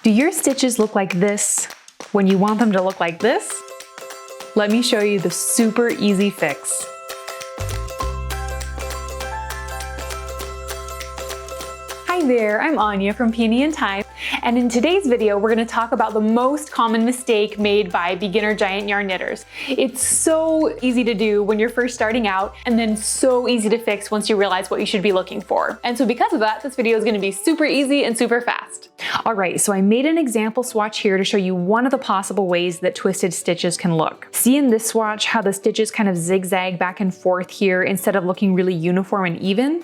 Do your stitches look like this when you want them to look like this? Let me show you the super easy fix. Hi there, I'm Anja from Peony & Time, and in today's video we're going to talk about the most common mistake made by beginner giant yarn knitters. It's so easy to do when you're first starting out, and then so easy to fix once you realize what you should be looking for. And so because of that, this video is going to be super easy and super fast. Alright, so I made an example swatch here to show you one of the possible ways that twisted stitches can look. See in this swatch how the stitches kind of zigzag back and forth here instead of looking really uniform and even?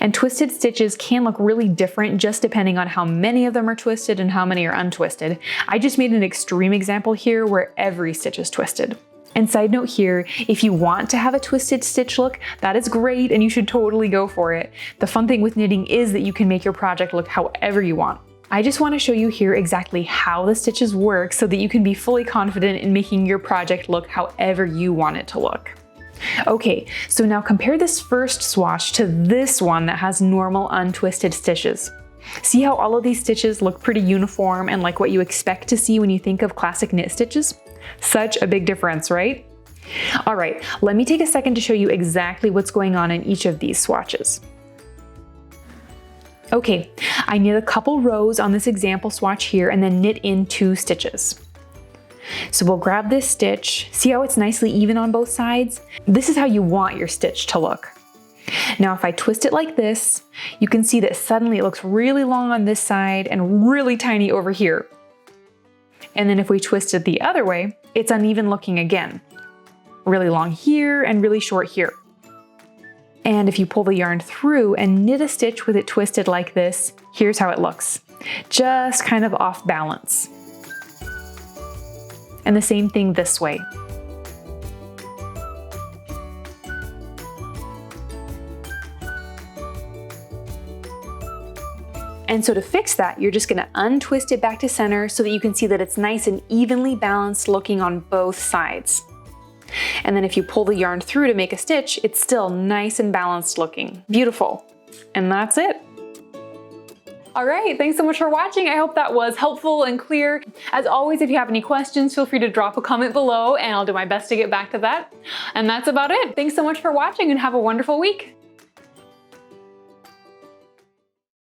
And twisted stitches can look really different just depending on how many of them are twisted and how many are untwisted. I just made an extreme example here where every stitch is twisted. And side note here, if you want to have a twisted stitch look, that is great and you should totally go for it. The fun thing with knitting is that you can make your project look however you want. I just want to show you here exactly how the stitches work so that you can be fully confident in making your project look however you want it to look. Okay, so now compare this first swatch to this one that has normal untwisted stitches. See how all of these stitches look pretty uniform and like what you expect to see when you think of classic knit stitches? Such a big difference, right? All right, let me take a second to show you exactly what's going on in each of these swatches. Okay, I knit a couple rows on this example swatch here and then knit in 2 stitches. So we'll grab this stitch, see how it's nicely even on both sides? This is how you want your stitch to look. Now if I twist it like this, you can see that suddenly it looks really long on this side and really tiny over here. And then if we twist it the other way, it's uneven looking again. Really long here and really short here. And if you pull the yarn through and knit a stitch with it twisted like this, here's how it looks. Just kind of off balance. And the same thing this way. And so to fix that, you're just gonna untwist it back to center so that you can see that it's nice and evenly balanced looking on both sides. And then if you pull the yarn through to make a stitch, it's still nice and balanced looking. Beautiful. And that's it. All right, thanks so much for watching. I hope that was helpful and clear. As always, if you have any questions, feel free to drop a comment below and I'll do my best to get back to that. And that's about it. Thanks so much for watching and have a wonderful week.